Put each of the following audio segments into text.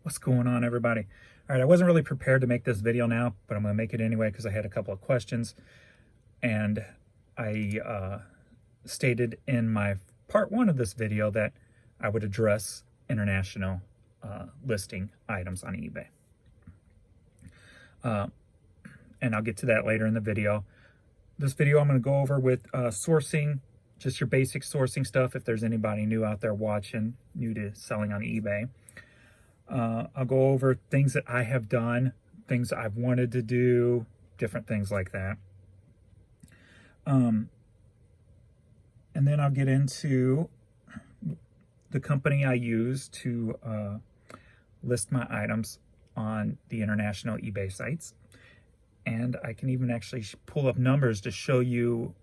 What's going on, everybody? All right, I wasn't really prepared to make this video now, but I'm going to make it anyway because I had a couple of questions. And I stated in my part one of this video that I would address international listing items on eBay. And I'll get to that later in the video. This video I'm going to go over with sourcing, just your basic sourcing stuff if there's anybody new out there watching, new to selling on eBay. I'll go over things that I have done, things I've wanted to do, different things like that. And then I'll get into the company I use to list my items on the international eBay sites. And I can even actually pull up numbers to show you,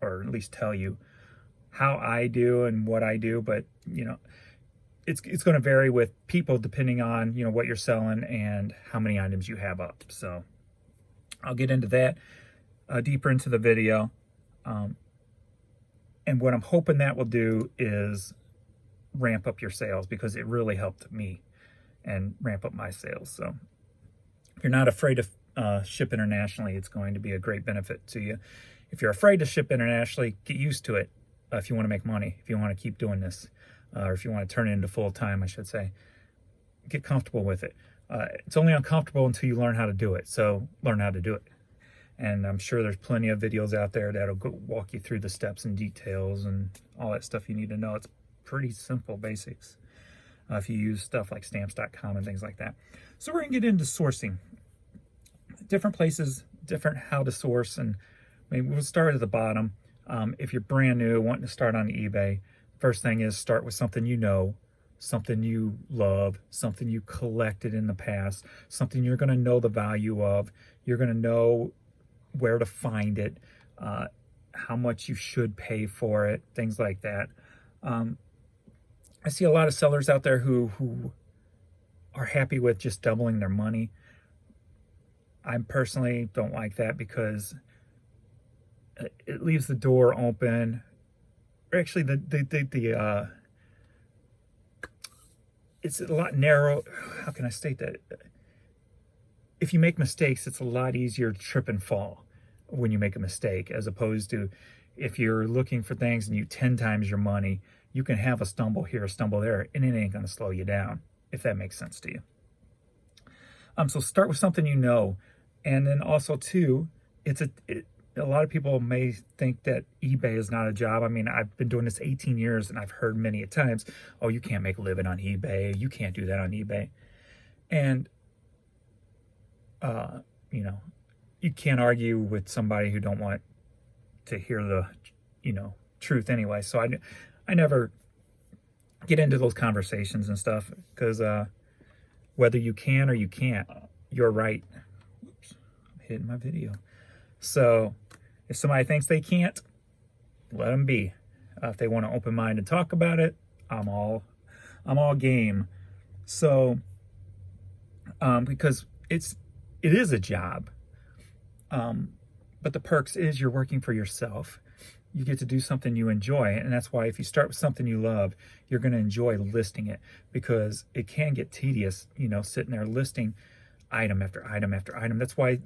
or at least tell you, how I do and what I do. But, you know, it's going to vary with people depending on, you know, what you're selling and how many items you have up. So I'll get into that deeper into the video. And what I'm hoping that will do is ramp up your sales, because it really helped me and ramp up my sales. So if you're not afraid to ship internationally, it's going to be a great benefit to you. If you're afraid to ship internationally, get used to it if you want to make money, if you want to keep doing this. Or if you want to turn it into full-time, I should say. Get comfortable with it. It's only uncomfortable until you learn how to do it. So learn how to do it. And I'm sure there's plenty of videos out there that'll walk you through the steps and details and all that stuff you need to know. It's pretty simple basics if you use stuff like stamps.com and things like that. So we're going to get into sourcing. Different places, different how to source. And maybe we'll start at the bottom. If you're brand new, wanting to start on eBay, first thing is start with something you know, something you love, something you collected in the past, something you're going to know the value of. You're going to know where to find it, how much you should pay for it, things like that. I see a lot of sellers out there who are happy with just doubling their money. I personally don't like that because it leaves the door open. Actually, it's a lot narrow. How can I state that? If you make mistakes, it's a lot easier to trip and fall when you make a mistake, as opposed to if you're looking for things and you 10 times your money, you can have a stumble here, a stumble there, and it ain't going to slow you down, if that makes sense to you. So start with something you know. And then also, too, a lot of people may think that eBay is not a job. I mean, I've been doing this 18 years and I've heard many a times, oh, you can't make a living on eBay. You can't do that on eBay. And, you know, you can't argue with somebody who don't want to hear the, you know, truth anyway. So I never get into those conversations and stuff because whether you can or you can't, you're right. Oops, I'm hitting my video. So if somebody thinks they can't, let them be. If they want to open mind and talk about it, I'm all game. So because it is a job, but the perks is you're working for yourself. You get to do something you enjoy, and that's why if you start with something you love, you're going to enjoy listing it, because it can get tedious, you know, sitting there listing item after item after item. That's why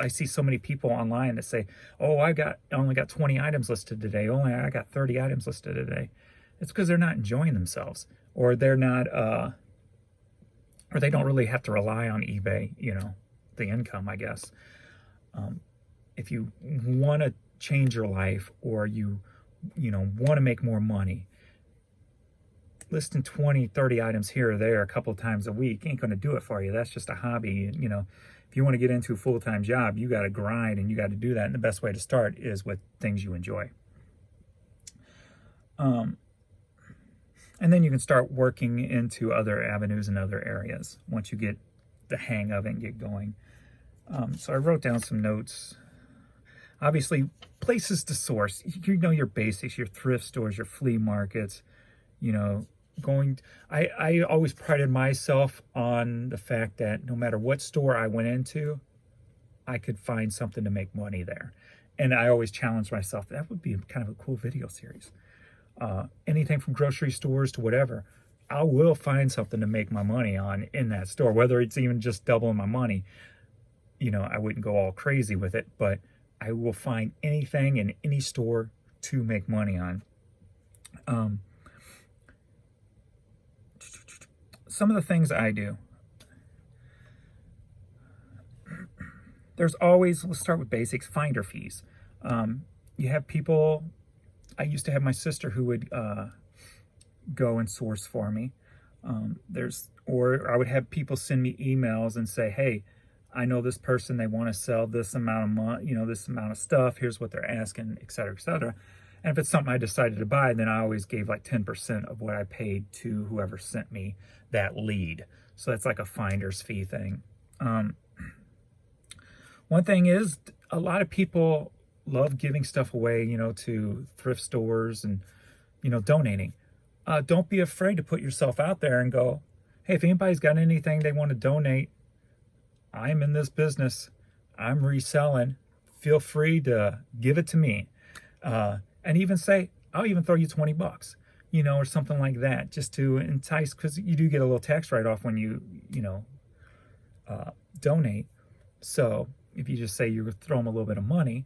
I see so many people online that say, oh, I only got 20 items listed today. I got 30 items listed today. It's because they're not enjoying themselves, or they're not, or they don't really have to rely on eBay, you know, the income, I guess. If you want to change your life, or you know, want to make more money, listing 20, 30 items here or there a couple of times a week ain't going to do it for you. That's just a hobby, you know. If you want to get into a full-time job, you got to grind and you got to do that. And the best way to start is with things you enjoy. And then you can start working into other avenues and other areas once you get the hang of it and get going. So I wrote down some notes. Obviously, places to source. You know your basics, your thrift stores, your flea markets, you know, I always prided myself on the fact that no matter what store I went into, I could find something to make money there. And I always challenged myself, that would be kind of a cool video series. Anything from grocery stores to whatever. I will find something to make my money on in that store, whether it's even just doubling my money. I wouldn't go all crazy with it, but I will find anything in any store to make money on. Some of the things I do. There's always, let's start with basics, finder fees. You have people, I used to have my sister who would go and source for me. Or I would have people send me emails and say, hey, I know this person, they want to sell this amount of money, this amount of stuff, here's what they're asking, et cetera, et cetera. And if it's something I decided to buy, then I always gave like 10% of what I paid to whoever sent me that lead. So that's like a finder's fee thing. One thing is, a lot of people love giving stuff away, to thrift stores and, donating. Don't be afraid to put yourself out there and go, hey, if anybody's got anything they want to donate, I'm in this business, I'm reselling, feel free to give it to me. And even say, I'll even throw you $20, or something like that, just to entice, because you do get a little tax write-off when you donate. So if you just say you throw them a little bit of money,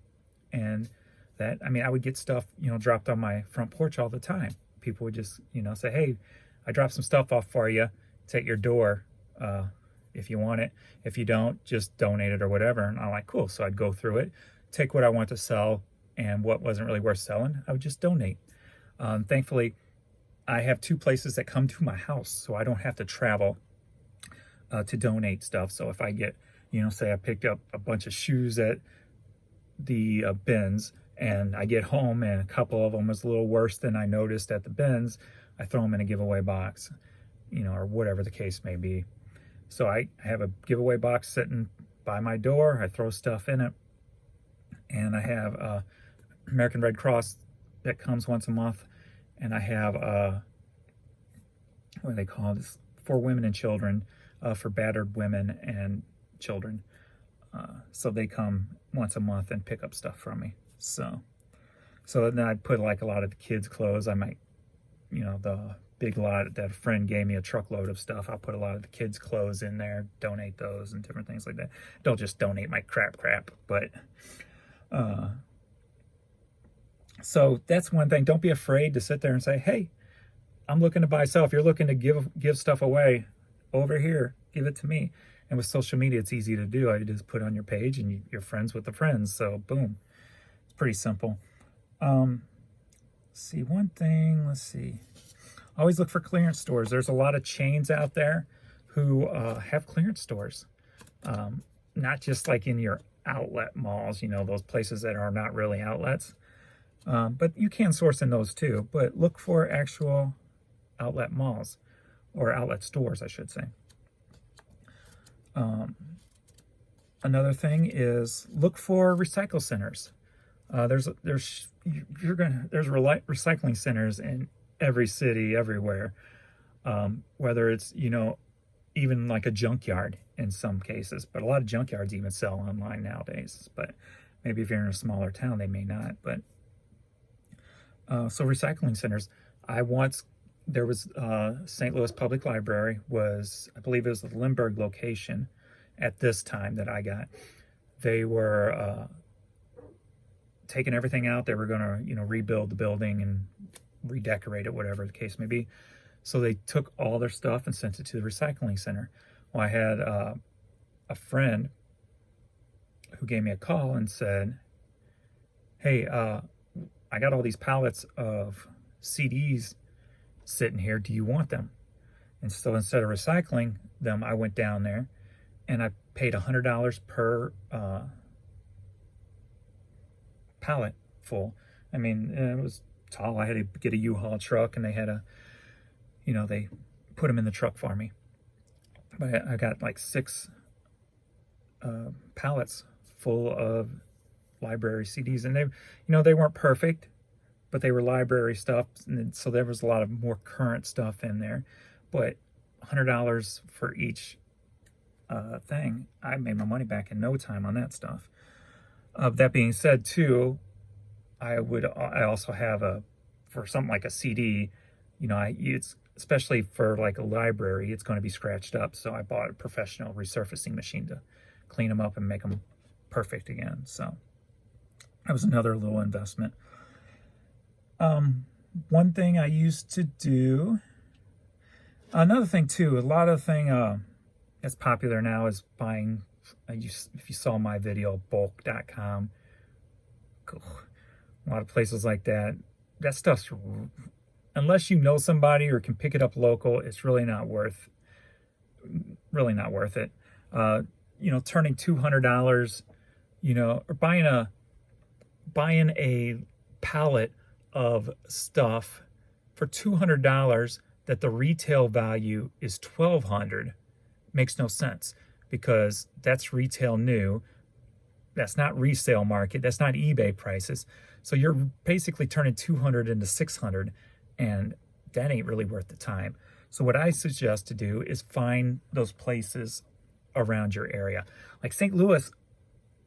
and that, I would get stuff, dropped on my front porch all the time. People would just, say, hey, I dropped some stuff off for you. It's at your door. If you want it. If you don't, just donate it or whatever. And I'm like, cool. So I'd go through it, take what I want to sell, and what wasn't really worth selling, I would just donate. Thankfully, I have 2 places that come to my house, so I don't have to travel to donate stuff. So if I get, say I picked up a bunch of shoes at the bins, and I get home and a couple of them was a little worse than I noticed at the bins, I throw them in a giveaway box, or whatever the case may be. So I have a giveaway box sitting by my door. I throw stuff in it. And I have American Red Cross that comes once a month. And I have, what do they call this? For women and children, for battered women and children. So they come once a month and pick up stuff from me. So then I'd put like a lot of the kids' clothes. I might, the big lot that a friend gave me, a truckload of stuff, I'll put a lot of the kids' clothes in there, donate those and different things like that. Don't just donate my crap, but so that's one thing. Don't be afraid to sit there and say, hey, I'm looking to buy stuff. If you're looking to give stuff away, over here, give it to me. And with social media, it's easy to do. I just put it on your page and you're friends with the friends. So boom, it's pretty simple. Let's see. Always look for clearance stores. There's a lot of chains out there who have clearance stores. Not just like in your outlet malls, those places that are not really outlets. But you can source in those too. But look for actual outlet malls, or outlet stores, I should say. Another thing is look for recycle centers. There's recycling centers in every city, everywhere. Whether it's, even like a junkyard in some cases, but a lot of junkyards even sell online nowadays. But maybe if you're in a smaller town, they may not. But so recycling centers. There was St. Louis Public Library was, I believe it was the Lindbergh location at this time that I got. They were taking everything out. They were going to, rebuild the building and redecorate it, whatever the case may be. So they took all their stuff and sent it to the recycling center. Well, I had a friend who gave me a call and said, hey, I got all these pallets of CDs sitting here. Do you want them? And so instead of recycling them, I went down there and I paid $100 per pallet full. It was tall. I had to get a U-Haul truck, and they had they put them in the truck for me. But I got like 6 pallets full of library CDs, and they weren't perfect, but they were library stuff, and so there was a lot of more current stuff in there. But $100 for each thing, I made my money back in no time on that stuff. That being said, too, I also have for something like a CD, it's especially for like a library, it's going to be scratched up. So I bought a professional resurfacing machine to clean them up and make them perfect again. So that was another little investment. One thing I used to do, another thing too, a lot of thing that's popular now is buying, if you saw my video, bulk.com, a lot of places like that. That stuff's, unless you know somebody or can pick it up local, it's really not worth it. You know, turning $200, you know, or buying a pallet of stuff for $200 that the retail value is $1,200 makes no sense, because that's retail new. That's not resale market. That's not eBay prices. So you're basically turning 200 into 600, and that ain't really worth the time. So what I suggest to do is find those places around your area. Like St. Louis,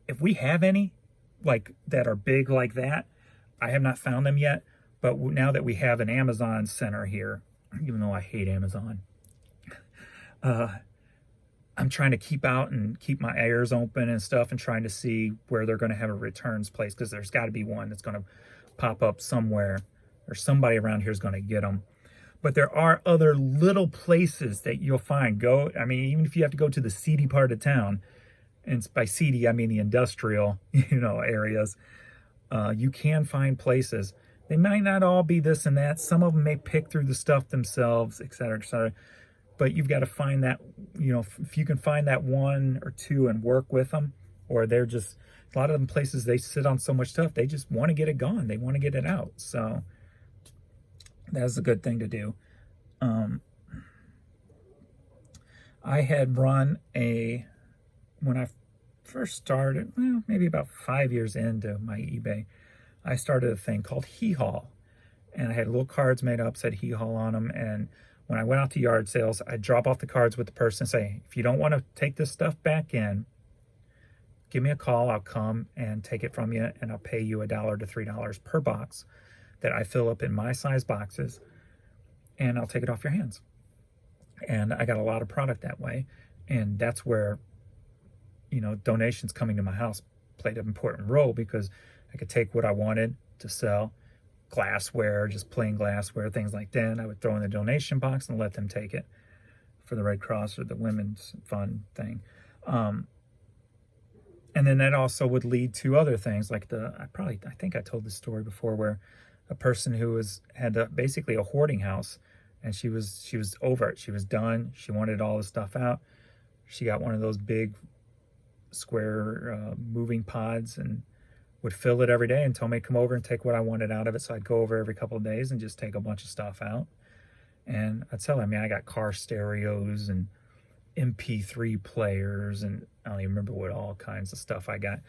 if we have any like that are big like that, I have not found them yet. But now that we have an Amazon center here, even though I hate Amazon, I'm trying to keep out and keep my ears open and stuff, and trying to see where they're going to have a returns place, because there's got to be one that's going to pop up somewhere, or somebody around here is going to get them. But there are other little places that you'll find. I mean, even if you have to go to the seedy part of town, and by seedy I mean the industrial, areas, you can find places. They might not all be this and that. Some of them may pick through the stuff themselves, et cetera, et cetera. But you've got to find that, if you can find that one or two and work with them, or they're just, a lot of them places, they sit on so much stuff, they just want to get it gone. They want to get it out. So that's a good thing to do. I had run when I first started, well, maybe about 5 years into my eBay, I started a thing called He-Haul. And I had little cards made up, said He-Haul on them. And when I went out to yard sales, I'd drop off the cards with the person and say, if you don't want to take this stuff back in, give me a call. I'll come and take it from you, and I'll pay you $1 to $3 per box that I fill up in my size boxes, and I'll take it off your hands. And I got a lot of product that way. And that's where, donations coming to my house played an important role, because I could take what I wanted to sell, glassware, just plain glassware, things like that, and I would throw in the donation box and let them take it for the Red Cross or the Women's Fund thing. And then that also would lead to other things, like I think I told this story before, where a person who had basically a hoarding house, and she was over it. She was done. She wanted all the stuff out. She got one of those big square moving pods, and would fill it every day and tell me to come over and take what I wanted out of it. So I'd go over every couple of days and just take a bunch of stuff out. And I'd tell her, I got car stereos and MP3 players, and I don't even remember what all kinds of stuff I got.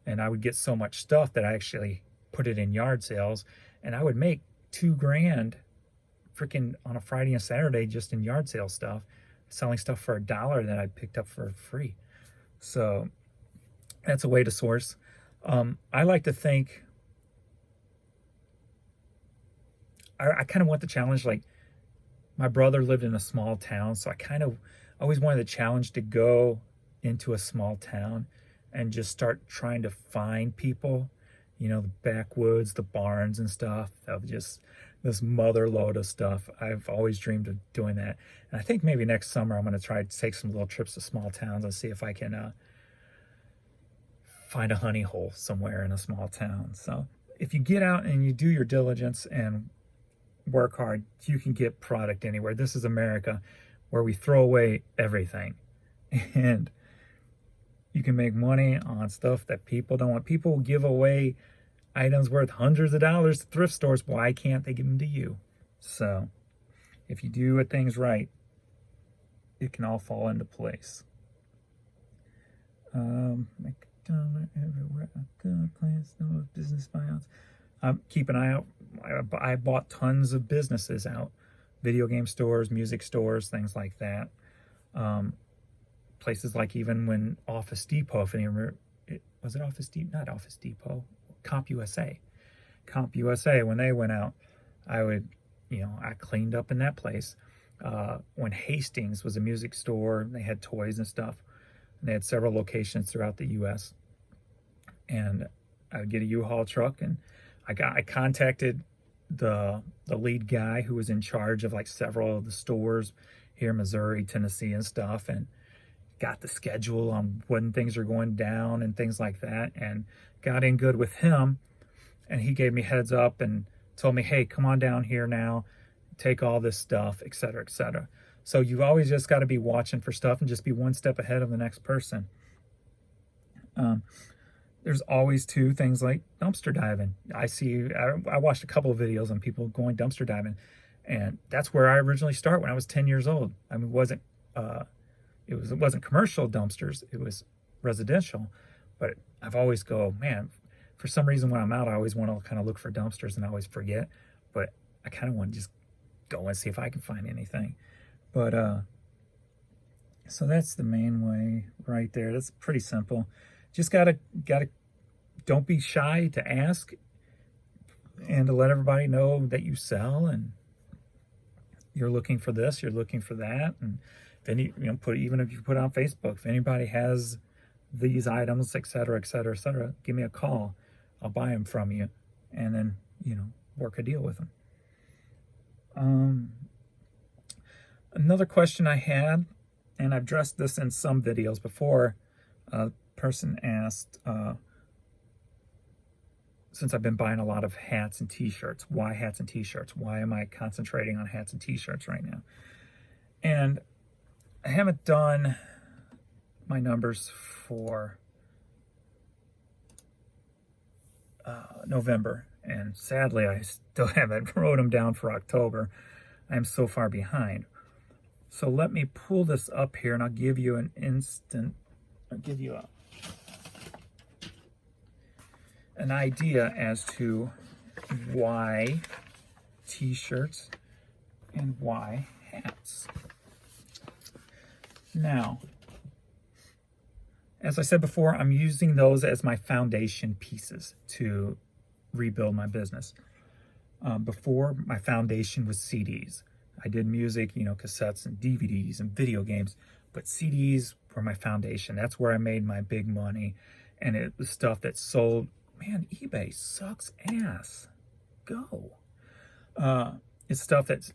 And I would get so much stuff that I actually put it in yard sales, and I would make $2,000 freaking on a Friday and Saturday just in yard sale stuff, selling stuff for $1 that I picked up for free. So that's a way to source. I like to think, I kind of want the challenge. Like, my brother lived in a small town, so I kind of always wanted the challenge to go into a small town and just start trying to find people, the backwoods, the barns and stuff, of just this mother load of stuff. I've always dreamed of doing that. And I think maybe next summer I'm going to try to take some little trips to small towns and see if I can find a honey hole somewhere in a small town. So if you get out and you do your diligence and work hard, you can get product anywhere. This is America, where we throw away everything. And you can make money on stuff that people don't want. People give away items worth hundreds of dollars to thrift stores. Why can't they give them to you? So if you do things right, it can all fall into place. Everywhere I go, plans, no business buyouts. Keep an eye out. I bought tons of businesses out, video game stores, music stores, things like that. Places like, even when Office Depot, if you remember, was it Office Depot? Not Office Depot. CompUSA, when they went out, I would, I cleaned up in that place. when Hastings was a music store. They had toys and stuff. And they had several locations throughout the U.S. And I would get a U-Haul truck, and I contacted the lead guy who was in charge of like several of the stores here in Missouri, Tennessee, and stuff, and got the schedule on when things are going down and things like that, and got in good with him. And he gave me heads up and told me, hey, come on down here now, take all this stuff, et cetera, et cetera. So you've always just got to be watching for stuff and just be one step ahead of the next person. There's always two things like dumpster diving. I watched a couple of videos on people going dumpster diving, and that's where I originally started when I was 10 years old. I mean, it wasn't commercial dumpsters, it was residential. But I've always go, man, for some reason when I'm out, I always want to kind of look for dumpsters, and I always forget. But I kind of want to just go and see if I can find anything. But so that's the main way right there. That's pretty simple. Just gotta don't be shy to ask and to let everybody know that you sell and you're looking for this, you're looking for that. And then even if you put it on Facebook, if anybody has these items, et cetera, et cetera, et cetera, give me a call. I'll buy them from you, and then work a deal with them. Another question I had, and I've addressed this in some videos before, a person asked, since I've been buying a lot of hats and t-shirts, why hats and t-shirts? Why am I concentrating on hats and t-shirts right now? And I haven't done my numbers for November, and sadly I still haven't wrote them down for October. I'm so far behind. So let me pull this up here, and I'll give you an idea as to why t-shirts and why hats. Now, as I said before, I'm using those as my foundation pieces to rebuild my business. Before, my foundation was CDs. I did music, cassettes and DVDs and video games, but CDs were my foundation. That's where I made my big money, and it was stuff that sold. Man, eBay sucks ass. Go. It's stuff it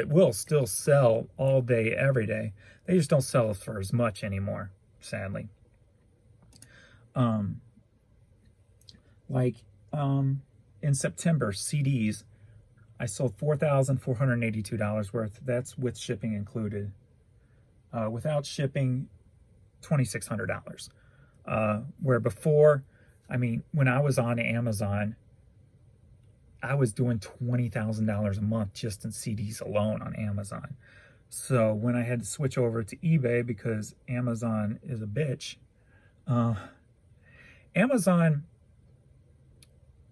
will still sell all day, every day. They just don't sell it for as much anymore, sadly. In September, CDs, I sold $4,482 worth. That's with shipping included. Without shipping, $2,600. Where before, when I was on Amazon, I was doing $20,000 a month just in CDs alone on Amazon. So when I had to switch over to eBay because Amazon is a bitch, Amazon,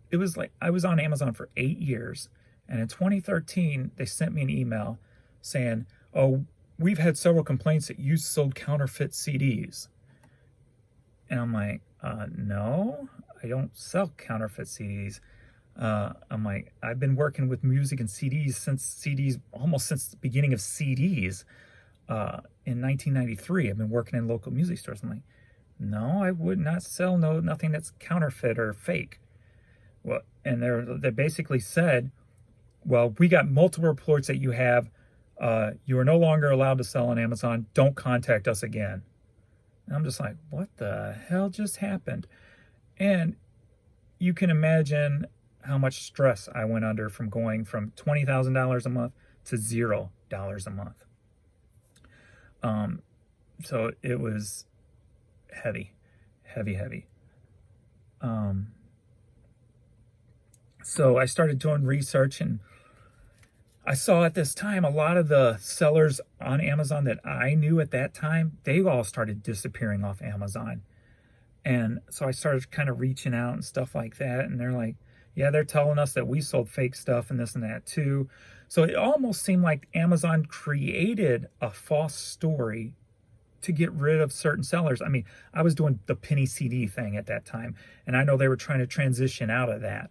it was like I was on Amazon for 8 years, and in 2013 they sent me an email saying, "Oh, we've had several complaints that you sold counterfeit CDs." And I'm like, no, I don't sell counterfeit CDs. I'm like, I've been working with music and CDs almost since the beginning of CDs. In 1993, I've been working in local music stores. I'm like, no, I would not sell nothing that's counterfeit or fake. Well, and they basically said, well, we got multiple reports that you have. You are no longer allowed to sell on Amazon. Don't contact us again. And I'm just like, what the hell just happened? And you can imagine how much stress I went under from going from $20,000 a month to $0 a month. So it was heavy. So I started doing research, and I saw at this time a lot of the sellers on Amazon that I knew at that time, they all started disappearing off Amazon. And so I started kind of reaching out and stuff like that. And they're like, yeah, they're telling us that we sold fake stuff and this and that too. So it almost seemed like Amazon created a false story to get rid of certain sellers. I was doing the penny CD thing at that time, and I know they were trying to transition out of that.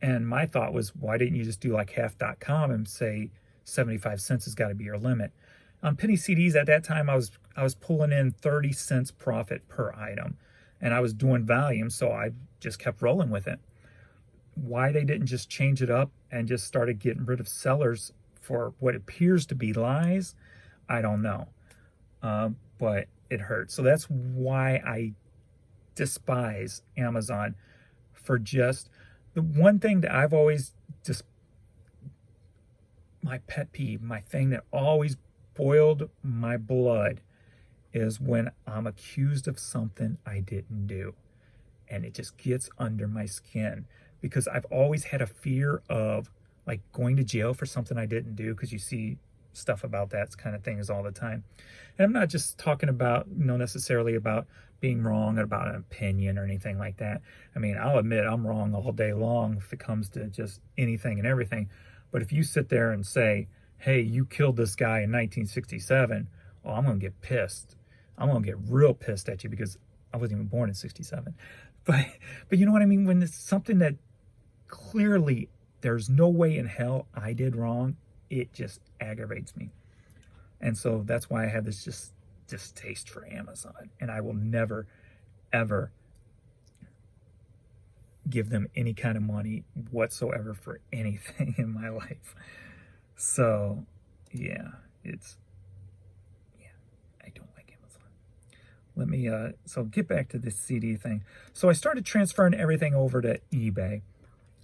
And my thought was, why didn't you just do like half.com and say 75 cents has got to be your limit. On penny CDs at that time, I was pulling in 30 cents profit per item, and I was doing volume, so I just kept rolling with it. Why they didn't just change it up and just started getting rid of sellers for what appears to be lies, I don't know. But it hurts. So that's why I despise Amazon for just the one thing that I've always just, my pet peeve, my thing that always boiled my blood is when I'm accused of something I didn't do. And it just gets under my skin because I've always had a fear of like going to jail for something I didn't do, because you see stuff about that kind of things all the time. And I'm not just talking about, necessarily about being wrong about an opinion or anything like that. I mean, I'll admit I'm wrong all day long if it comes to just anything and everything. But if you sit there and say, hey, you killed this guy in 1967, oh, I'm going to get pissed. I'm going to get real pissed at you because I wasn't even born in 67. But you know what I mean? When it's something that clearly there's no way in hell I did wrong, it just aggravates me. And so that's why I have this just distaste for Amazon. And I will never, ever give them any kind of money whatsoever for anything in my life. So, yeah, I don't like Amazon. Let me, so get back to this CD thing. So I started transferring everything over to eBay.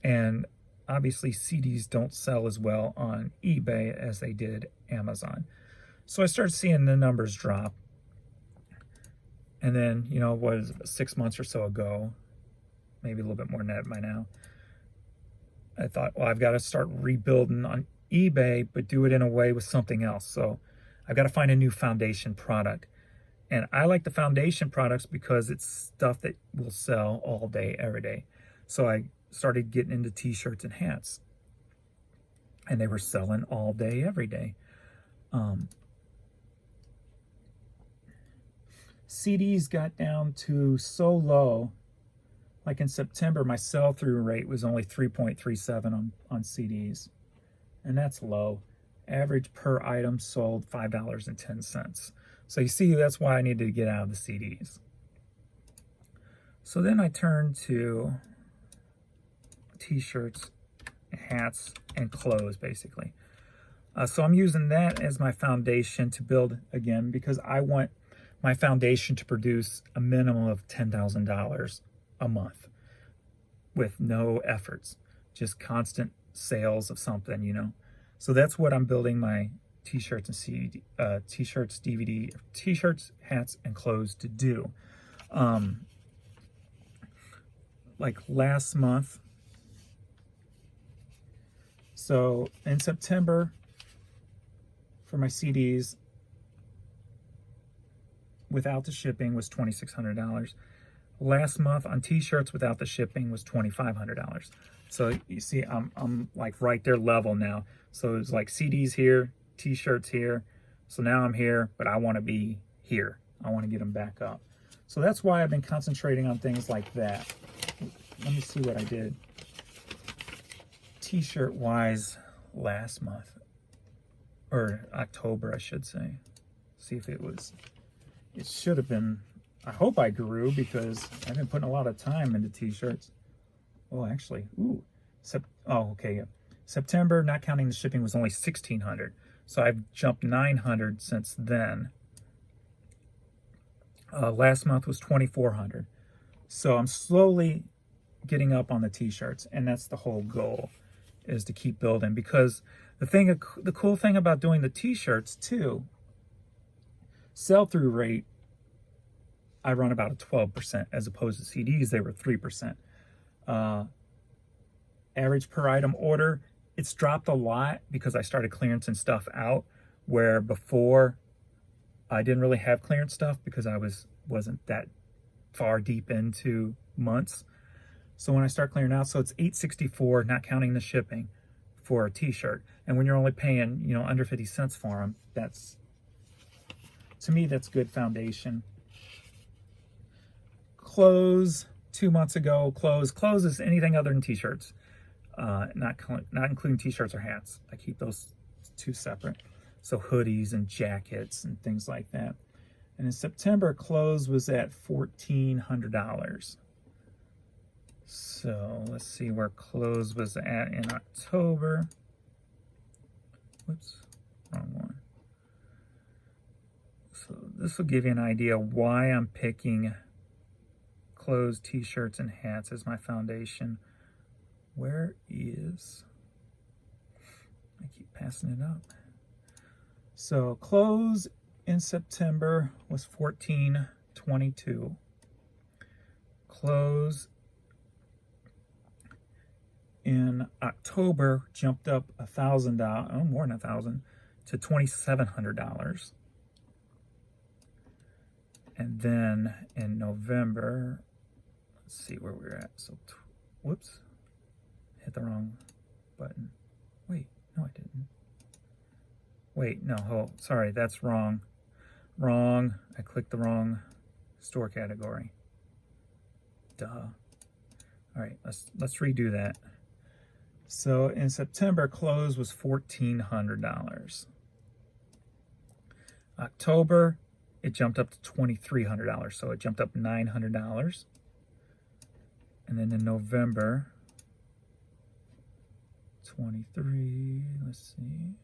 And obviously CDs don't sell as well on eBay as they did Amazon. So I started seeing the numbers drop. And then, what is it, 6 months or so ago, maybe a little bit more than that by now, I thought, well, I've got to start rebuilding on eBay, but do it in a way with something else. So I've got to find a new foundation product. And I like the foundation products because it's stuff that will sell all day, every day. So I started getting into t-shirts and hats. And they were selling all day, every day. CDs got down to so low. Like in September, my sell-through rate was only 3.37 on CDs. And that's low. Average per item sold $5.10. So you see, that's why I needed to get out of the CDs. So then I turned to t-shirts, hats, and clothes, basically. So I'm using that as my foundation to build again, because I want my foundation to produce a minimum of $10,000 a month with no efforts, just constant sales of something, So that's what I'm building my t-shirts and CD, t-shirts, DVD, t-shirts, hats, and clothes to do. Like last month, so in September, for my CDs, without the shipping was $2,600. Last month on t-shirts without the shipping was $2,500. So you see, I'm like right there level now. So it's like CDs here, t-shirts here. So now I'm here, but I want to be here. I want to get them back up. So that's why I've been concentrating on things like that. Let me see what I did t-shirt wise last month, or October, I should say. See if it should have been, I hope I grew, because I've been putting a lot of time into t-shirts. Oh, actually, okay, yeah. September, not counting the shipping, was only 1,600. So I've jumped 900 since then. Last month was 2,400. So I'm slowly getting up on the t-shirts, and that's the whole goal, is to keep building. Because the cool thing about doing the t-shirts too, sell-through rate, I run about a 12%, as opposed to CDs, they were 3%. Average per item order, it's dropped a lot because I started clearancing stuff out, where before I didn't really have clearance stuff because I wasn't that far deep into months. So when I start clearing out, so it's $8.64, not counting the shipping, for a t-shirt. And when you're only paying, under 50 cents for them, to me, that's good foundation. Clothes, 2 months ago, clothes is anything other than t-shirts, not including t-shirts or hats. I keep those two separate. So hoodies and jackets and things like that. And in September, clothes was at $1,400. So let's see where clothes was at in October. Whoops, wrong one. So this will give you an idea why I'm picking clothes, t-shirts, and hats as my foundation. Where is, I keep passing it up. So clothes in September was $1,422. Clothes in October jumped up $1,000, oh, more than $1,000, to $2,700. And then in November, let's see where we're at. So, whoops, hit the wrong button. Wait, no, I didn't. Wait, no, oh, sorry, that's wrong. Wrong, I clicked the wrong store category. Duh. All right, let's redo that. So in September, clothes was $1,400. October, it jumped up to $2,300, so it jumped up $900. And then in November, 23, let's see.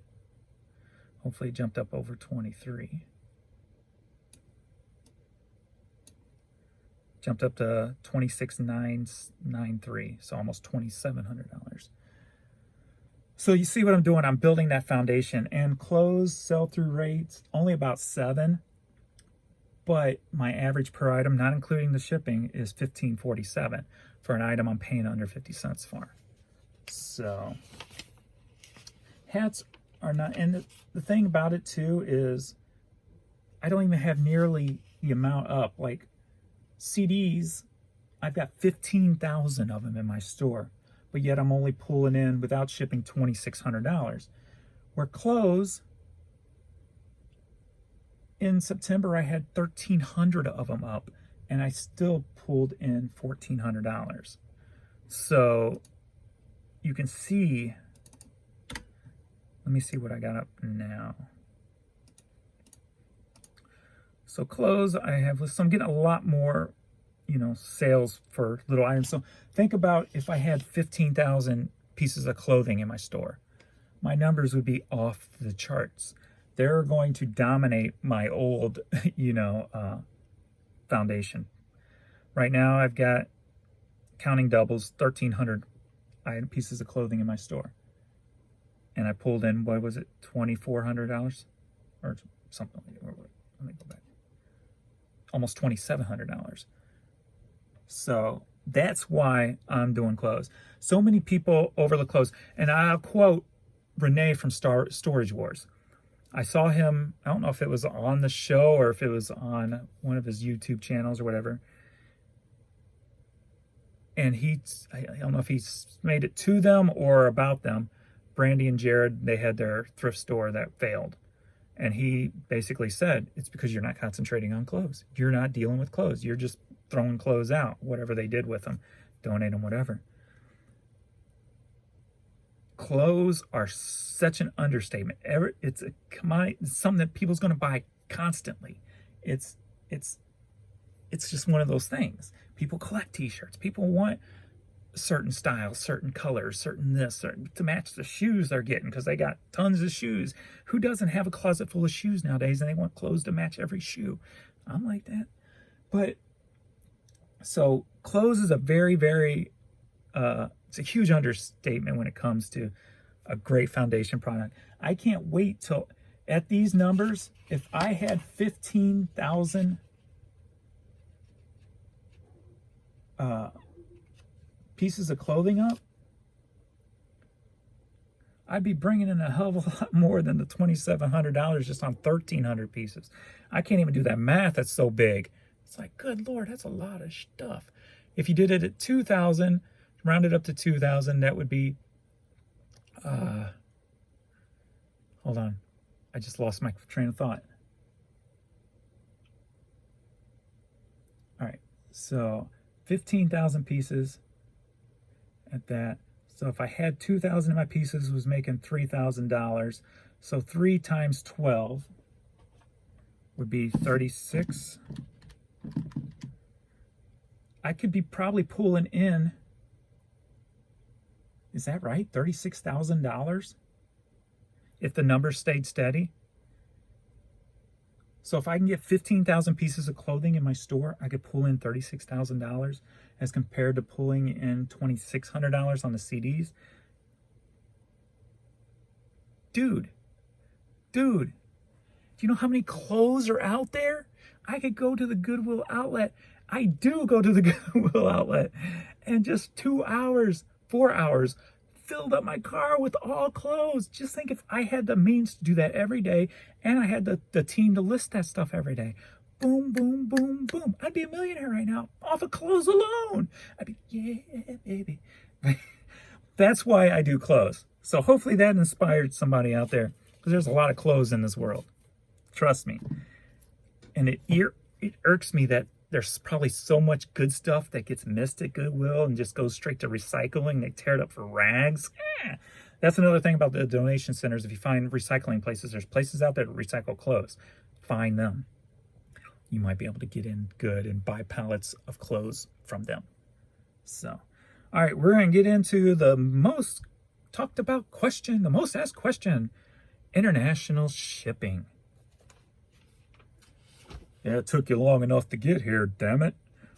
Hopefully it jumped up over 23. Jumped up to $26,993, so almost $2,700. So you see what I'm doing? I'm building that foundation, and clothes sell-through rates only about 7, but my average per item, not including the shipping, is $15.47 for an item I'm paying under 50 cents for. So hats are not, and the thing about it too is I don't even have nearly the amount up. Like CDs, I've got 15,000 of them in my store, but yet I'm only pulling in, without shipping, $2,600. Where clothes, in September I had 1,300 of them up, and I still pulled in $1,400. So you can see, let me see what I got up now. So clothes, I have, so I'm getting a lot more, sales for little items. So think about if I had 15,000 pieces of clothing in my store, my numbers would be off the charts. They're going to dominate my old, foundation. Right now I've got, counting doubles, 1,300 pieces of clothing in my store. And I pulled in, what was it, $2,400? Or something like that. Let me go back. Almost $2,700. So that's why I'm doing clothes. So many people overlook clothes. And I'll quote Renee from Storage Wars. I saw him, I don't know if it was on the show or if it was on one of his YouTube channels or whatever. And I don't know if he's made it to them or about them. Brandy and Jared, they had their thrift store that failed. And he basically said, it's because you're not concentrating on clothes. You're not dealing with clothes. You're just throwing clothes out, whatever they did with them, donate them, whatever. Clothes are such an understatement. It's a commodity, it's something that people's going to buy constantly. It's just one of those things. People collect t-shirts. People want certain styles, certain colors, certain to match the shoes they're getting, because they got tons of shoes. Who doesn't have a closet full of shoes nowadays, and they want clothes to match every shoe? I'm like that. But so clothes is a very, very, it's a huge understatement when it comes to a great foundation product. I can't wait till, at these numbers, if I had 15,000 pieces of clothing up, I'd be bringing in a hell of a lot more than the $2,700 just on 1,300 pieces. I can't even do that math. That's so big. It's like, good Lord, that's a lot of stuff. If you did it at 2,000, rounded up to 2,000, that would be, hold on. I just lost my train of thought. All right, so 15,000 pieces at that. So if I had 2,000 of my pieces, was making $3,000. So 3 times 12 would be 36. I could be probably pulling in, is that right? $36,000 if the numbers stayed steady. So if I can get 15,000 pieces of clothing in my store, I could pull in $36,000 as compared to pulling in $2,600 on the CDs. Dude, do you know how many clothes are out there? I could go to the Goodwill outlet. I do go to the Goodwill outlet, and just 2 hours, 4 hours, filled up my car with all clothes. Just think if I had the means to do that every day, and I had the team to list that stuff every day. Boom, boom, boom, boom. I'd be a millionaire right now off of clothes alone. I'd be, yeah, baby. That's why I do clothes. So hopefully that inspired somebody out there, because there's a lot of clothes in this world. Trust me. And it irks me that there's probably so much good stuff that gets missed at Goodwill and just goes straight to recycling. They tear it up for rags. That's another thing about the donation centers. If you find recycling places, there's places out there that recycle clothes. Find them. You might be able to get in good and buy pallets of clothes from them. So, all right, we're going to get into the most talked about question, the most asked question, international shipping. Yeah, it took you long enough to get here, damn it.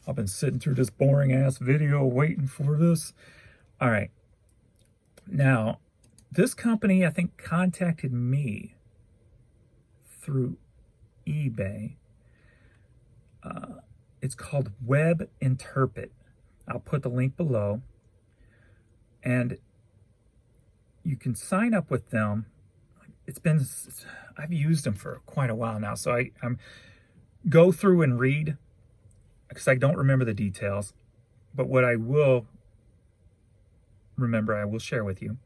I've been sitting through this boring ass video waiting for this. All right. Now, this company, I think, contacted me through eBay. It's called Web Interpret. I'll put the link below. And you can sign up with them. I've used them for quite a while now, so I'm go through and read, because I don't remember the details, but what I will remember, I will share with you.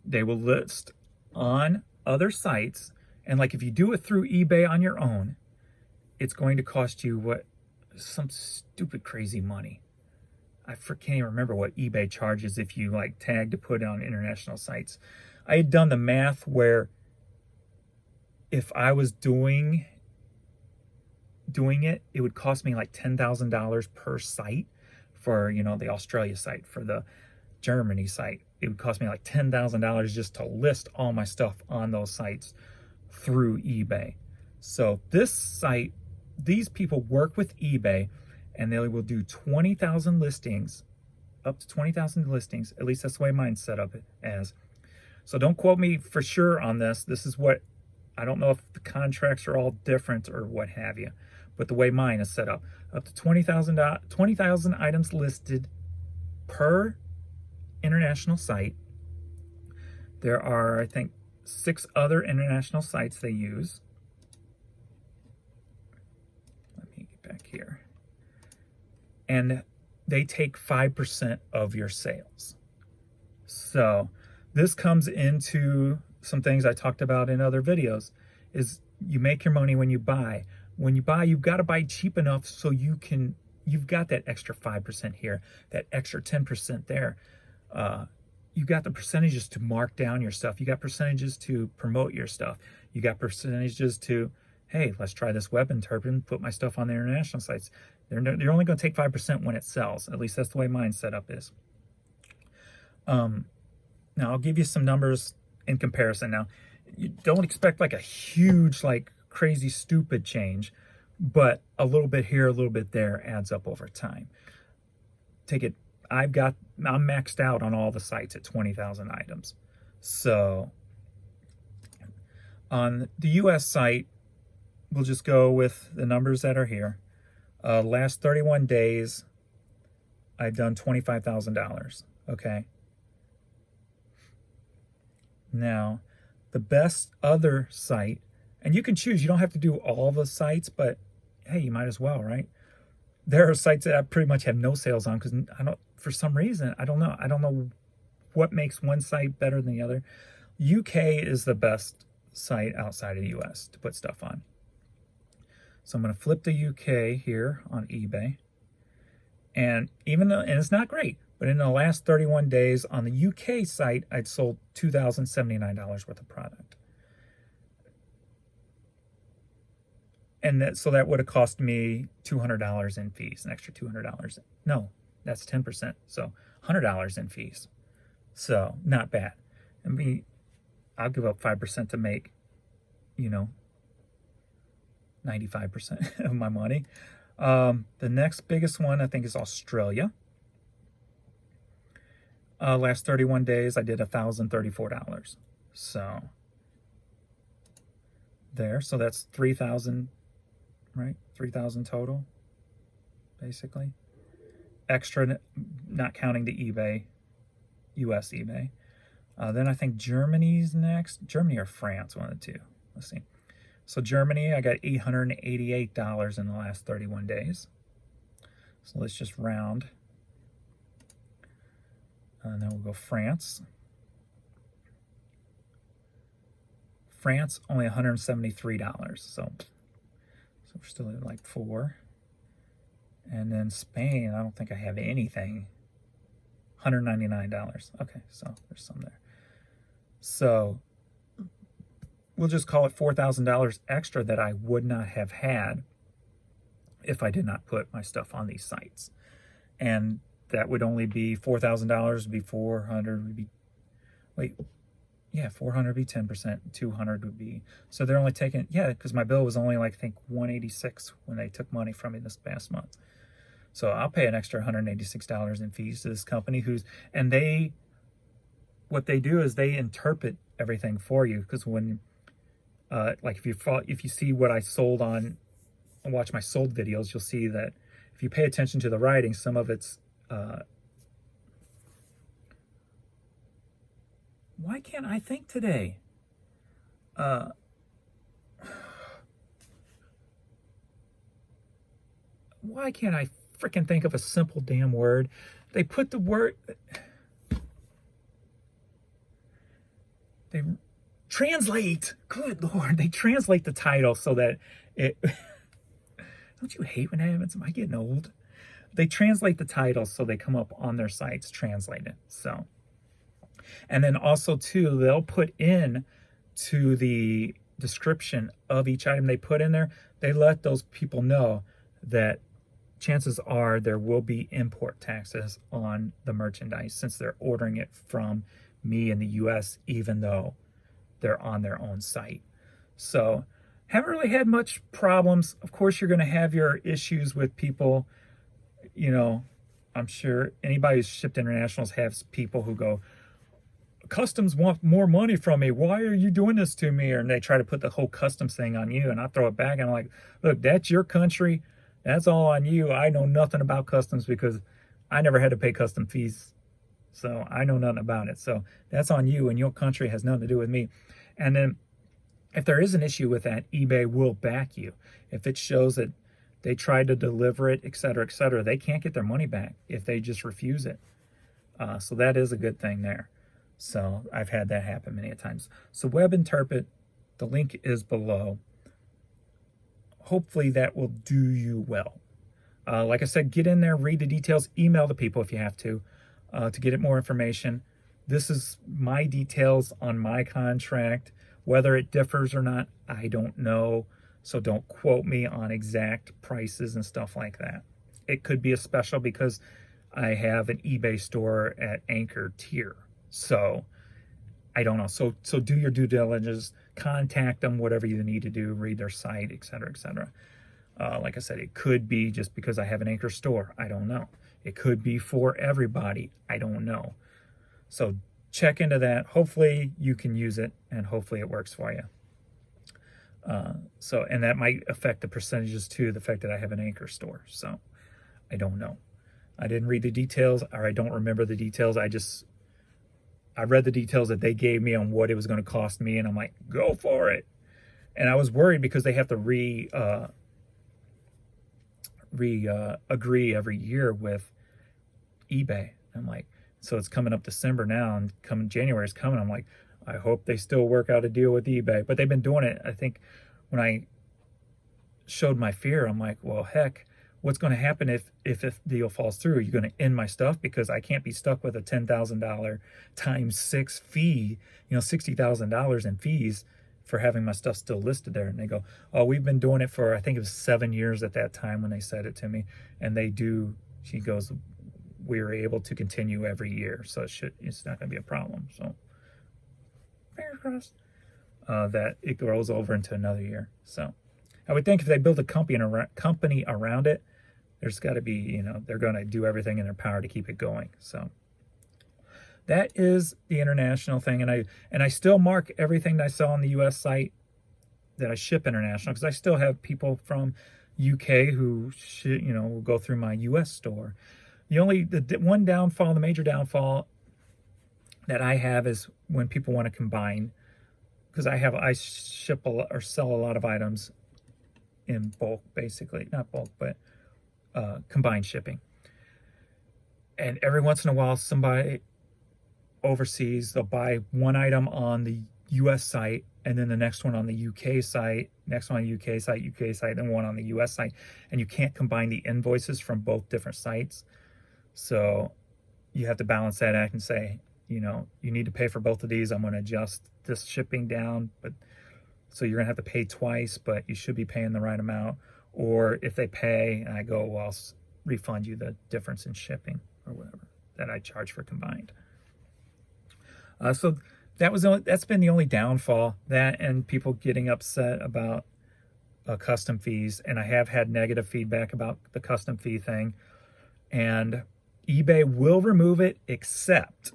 They will list on other sites, and like if you do it through eBay on your own, it's going to cost you some stupid crazy money. I can't even remember what eBay charges if you like tag to put on international sites. I had done the math where if I was doing it, it would cost me like $10,000 per site for, the Australia site, for the Germany site. It would cost me like $10,000 just to list all my stuff on those sites through eBay. So this site, these people work with eBay, and they will do 20,000 listings, up to 20,000 listings. At least that's the way mine's set up as. So don't quote me for sure on this. This is what, I don't know if the contracts are all different or what have you, but the way mine is set up to 20,000 items listed per international site. There are, I think, 6 other international sites they use. Let me get back here. And they take 5% of your sales. So this comes into some things I talked about in other videos, is you make your money when you buy. When you buy, you've got to buy cheap enough so you've got that extra 5% here, that extra 10% there. You got the percentages to mark down your stuff. You got percentages to promote your stuff. You got percentages to, hey, let's try this Web Interpret and put my stuff on the international sites. They're only going to take 5% when it sells. At least that's the way mine's set up is. Now, I'll give you some numbers in comparison. Now, you don't expect like a huge, like crazy, stupid change, but a little bit here, a little bit there adds up over time. I'm maxed out on all the sites at 20,000 items. So on the US site, we'll just go with the numbers that are here. Last 31 days, I've done $25,000. Okay. Now, the best other site, and you can choose, you don't have to do all the sites, but hey, you might as well, right? There are sites that I pretty much have no sales on because for some reason, I don't know what makes one site better than the other. UK is the best site outside of the US to put stuff on. So I'm going to flip the UK here on eBay. And it's not great, But in the last 31 days on the UK site, I'd sold $2,079 worth of product. And so that would have cost me $200 in fees, an extra $200. No, that's 10%. So $100 in fees. So not bad. I'll give up 5% to make, 95% of my money. The next biggest one, I think, is Australia. Last 31 days, I did $1,034. So there. So that's 3,000, right? 3,000 total, basically. Extra, not counting the eBay, US eBay. Then I think Germany's next. Germany or France, one of the two. Let's see. So Germany, I got $888 in the last 31 days. So let's just round. And then we'll go France. France, only $173. So we're still at like 4. And then Spain, I don't think I have anything. $199. Okay, so there's some there. So we'll just call it $4,000 extra that I would not have had if I did not put my stuff on these sites. And that would only be $4,000, would be 400, would be, wait, yeah, 400 would be 10%, 200 would be, so they're only taking, yeah, because my bill was only like, I think 186 when they took money from me this past month. So I'll pay an extra $186 in fees to this company what they do is they interpret everything for you. Because when, like if you see what I sold on, and watch my sold videos, you'll see that if you pay attention to the writing, some of it's, why can't I think today? Why can't I freaking think of a simple damn word? They put the word, they translate, good Lord, they translate the title so that it, don't you hate when that happens? Am I getting old? They translate the titles so they come up on their sites translated. So, and then also too, they'll put in to the description of each item they put in there, they let those people know that chances are there will be import taxes on the merchandise since they're ordering it from me in the US, even though they're on their own site. So haven't really had much problems. Of course, you're going to have your issues with people. I'm sure anybody who's shipped internationals has people who go, customs want more money from me. Why are you doing this to me? And they try to put the whole customs thing on you. And I throw it back and I'm like, look, that's your country. That's all on you. I know nothing about customs because I never had to pay custom fees. So I know nothing about it. So that's on you, and your country has nothing to do with me. And then if there is an issue with that, eBay will back you. If it shows that they tried to deliver it, et cetera, they can't get their money back if they just refuse it. So that is a good thing there. So I've had that happen many times. So WebInterpret, the link is below. Hopefully that will do you well. Like I said, get in there, read the details, email the people if you have to get more information. This is my details on my contract. Whether it differs or not, I don't know. So don't quote me on exact prices and stuff like that. It could be a special because I have an eBay store at Anchor tier. So I don't know. So do your due diligence, contact them, whatever you need to do, read their site, et cetera. Like I said, it could be just because I have an Anchor store. I don't know. It could be for everybody. I don't know. So check into that. Hopefully you can use it and hopefully it works for you. And that might affect the percentages too, the fact that I have an Anchor store. So I don't know. I didn't read the details, or I don't remember the details. I read the details that they gave me on what it was going to cost me, and I'm like, go for it. And I was worried because they have to agree every year with eBay. I'm like, so it's coming up December now, and coming January is coming. I'm like, I hope they still work out a deal with eBay. But they've been doing it. I think when I showed my fear, I'm like, well, heck, what's going to happen if the deal falls through? Are you going to end my stuff? Because I can't be stuck with a $10,000 times 6 fee, $60,000 in fees for having my stuff still listed there. And they go, oh, we've been doing it for, I think it was 7 years at that time when they said it to me. And she goes, we're able to continue every year. So it's not going to be a problem. So fingers crossed that it grows over into another year. So I would think if they build a company around it, there's got to be, they're going to do everything in their power to keep it going. So that is the international thing. And I still mark everything that I sell on the U.S. site that I ship international, because I still have people from UK who will go through my U.S. store. The one downfall, the major downfall that I have is when people want to combine, because I ship or sell a lot of items in bulk, basically. Not bulk, but combined shipping. And every once in a while, somebody overseas, they'll buy one item on the US site, and then the next one on the UK site, next one on the UK site, then one on the US site. And you can't combine the invoices from both different sites. So you have to balance that act and say, you need to pay for both of these. I'm going to adjust this shipping down, but so you're going to have to pay twice, but you should be paying the right amount. Or if they pay, I go, well, I'll refund you the difference in shipping or whatever that I charge for combined. So that's been the only downfall, that and people getting upset about custom fees. And I have had negative feedback about the custom fee thing. And eBay will remove it, except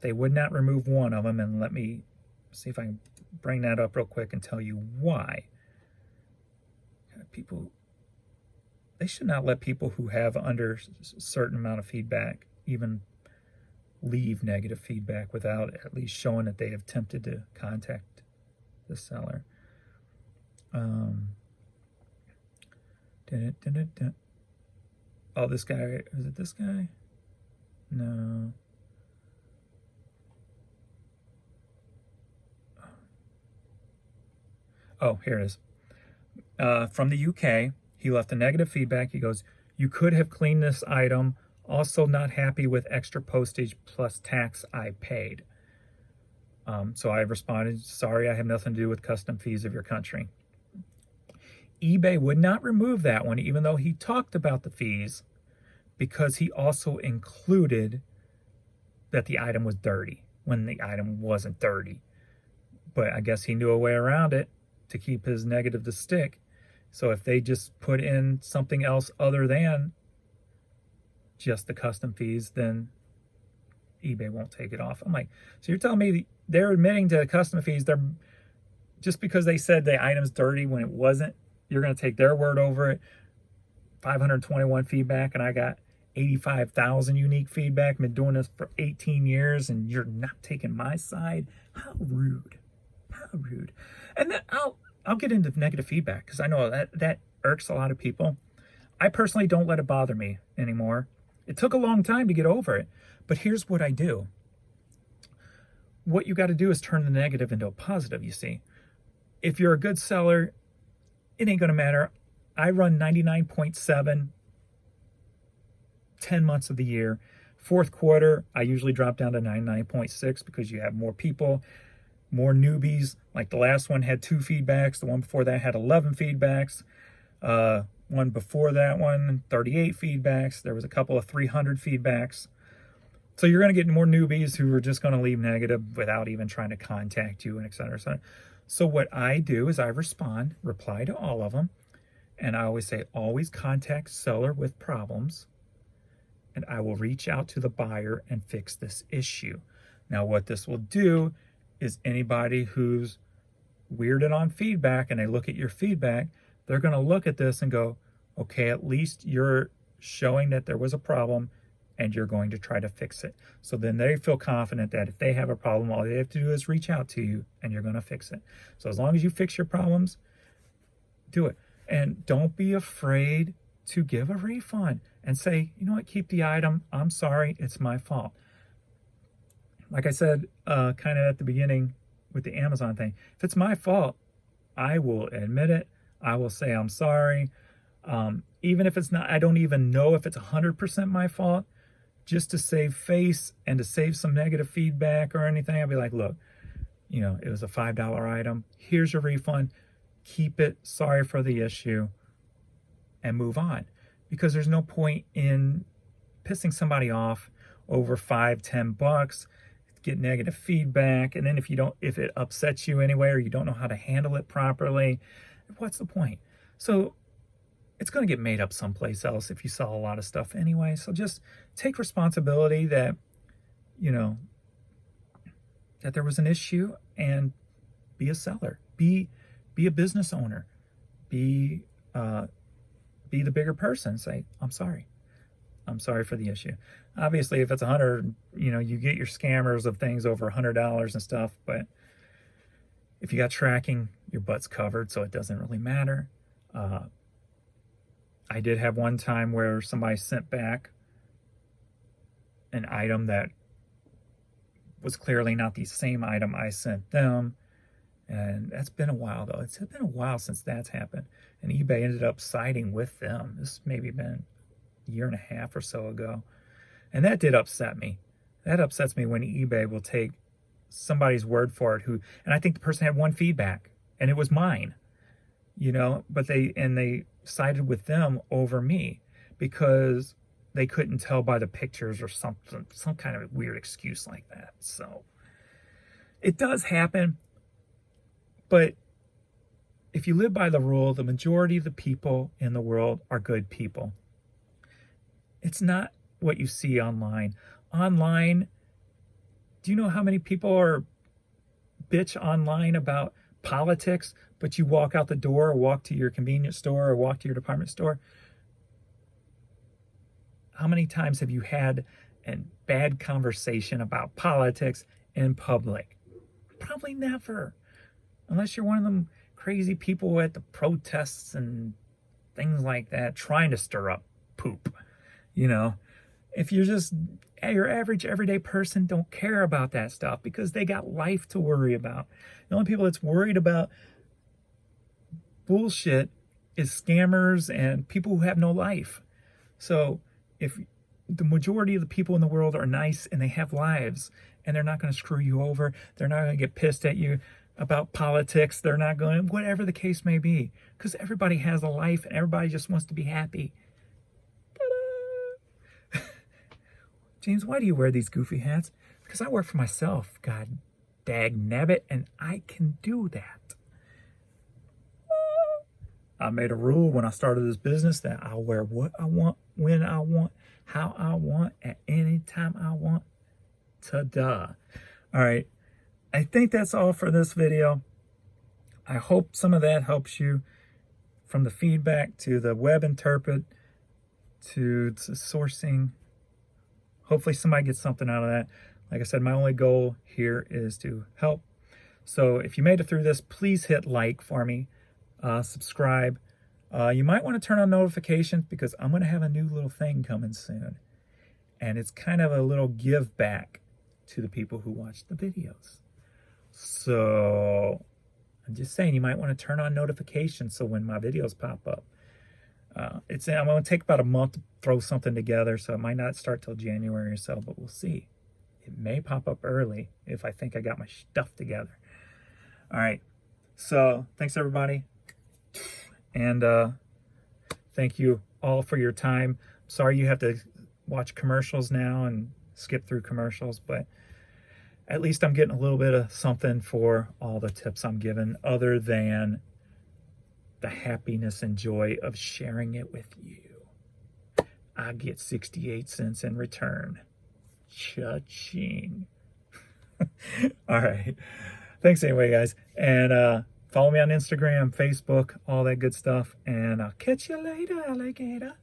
they would not remove one of them. And let me see if I can bring that up real quick and tell you why. They should not let people who have under a certain amount of feedback even leave negative feedback without at least showing that they have attempted to contact the seller. Oh, this guy, is it this guy? No. Oh, here it is. From the UK, he left a negative feedback. He goes, you could have cleaned this item. Also not happy with extra postage plus tax I paid. So I responded, sorry, I have nothing to do with custom fees of your country. eBay would not remove that one, even though he talked about the fees, because he also included that the item was dirty when the item wasn't dirty. But I guess he knew a way around it to keep his negative to stick. So if they just put in something else other than just the custom fees, then eBay won't take it off. I'm like, so you're telling me they're admitting to the custom fees, they're just because they said the item's dirty when it wasn't, you're going to take their word over it? 521 feedback, and I got 85,000 unique feedback. Been doing this for 18 years, and you're not taking my side? How rude. How rude. And then I'll get into negative feedback, because I know that irks a lot of people. I personally don't let it bother me anymore. It took a long time to get over it, but here's what I do. What you got to do is turn the negative into a positive, you see. If you're a good seller, it ain't going to matter. I run 99.7 10 months of the year. Fourth quarter, I usually drop down to 99.6 because you have more people, more newbies. Like the last one had 2 feedbacks. The one before that had 11 feedbacks. One before that one, 38 feedbacks. There was a couple of 300 feedbacks. So you're going to get more newbies who are just going to leave negative without even trying to contact you, and et cetera, et cetera. So what I do is I reply to all of them. And I always say, always contact seller with problems, and I will reach out to the buyer and fix this issue. Now, what this will do is anybody who's weirded on feedback and they look at your feedback, they're going to look at this and go, okay, at least you're showing that there was a problem and you're going to try to fix it. So then they feel confident that if they have a problem, all they have to do is reach out to you and you're going to fix it. So as long as you fix your problems, do it. And don't be afraid to give a refund and say, you know what, keep the item. I'm sorry, it's my fault. Like I said, kind of at the beginning with the Amazon thing, if it's my fault, I will admit it. I will say I'm sorry. Even if it's not, I don't even know if it's 100% my fault, just to save face and to save some negative feedback or anything, I'd be like, look, it was a $5 item. Here's your refund. Keep it. Sorry for the issue. And move on. Because there's no point in pissing somebody off over $5-10, get negative feedback, and then if it upsets you anyway, or you don't know how to handle it properly, what's the point? So it's going to get made up someplace else if you sell a lot of stuff anyway. So just take responsibility that that there was an issue, and be a seller, be a business owner, be the bigger person. Say, I'm sorry for the issue. Obviously, if it's 100, you get your scammers of things over $100 and stuff, but if you got tracking, your butt's covered, so it doesn't really matter. I did have one time where somebody sent back an item that was clearly not the same item I sent them. And that's been a while, though. It's been a while since that's happened. And eBay ended up siding with them. This maybe been a year and a half or so ago. And that did upset me. That upsets me when eBay will take somebody's word for it and I think the person had one feedback, and it was mine. But they sided with them over me because they couldn't tell by the pictures or some kind of weird excuse like that. So it does happen, but if you live by the rule, the majority of the people in the world are good people. It's not what you see online. Online, do you know how many people are bitch online about politics, but you walk out the door or walk to your convenience store or walk to your department store? How many times have you had a bad conversation about politics in public? Probably never. Unless you're one of them crazy people at the protests and things like that trying to stir up poop. If you're just your average everyday person, don't care about that stuff because they got life to worry about. The only people that's worried about bullshit is scammers and people who have no life. So if the majority of the people in the world are nice and they have lives and they're not going to screw you over, they're not going to get pissed at you about politics, they're not going, whatever the case may be, because everybody has a life and everybody just wants to be happy. James, why do you wear these goofy hats? Because I work for myself, god dag nabbit, and I can do that. I made a rule when I started this business that I'll wear what I want, when I want, how I want, at any time I want. Ta-da. All right. I think that's all for this video. I hope some of that helps you, from the feedback to the web interpret to sourcing. Hopefully somebody gets something out of that. Like I said, my only goal here is to help. So if you made it through this, please hit like for me. Subscribe. You might want to turn on notifications because I'm going to have a new little thing coming soon. And it's kind of a little give back to the people who watch the videos. So I'm just saying, you might want to turn on notifications so when my videos pop up. I'm going to take about a month to throw something together, so it might not start till January or so, but we'll see. It may pop up early if I think I got my stuff together. All right. So thanks, everybody. And thank you all for your time. Sorry you have to watch commercials now and skip through commercials, but at least I'm getting a little bit of something for all the tips I'm giving, other than the happiness and joy of sharing it with you. I get 68 cents in return. Cha-ching. All right. Thanks anyway, guys. And follow me on Instagram, Facebook, all that good stuff. And I'll catch you later, alligator.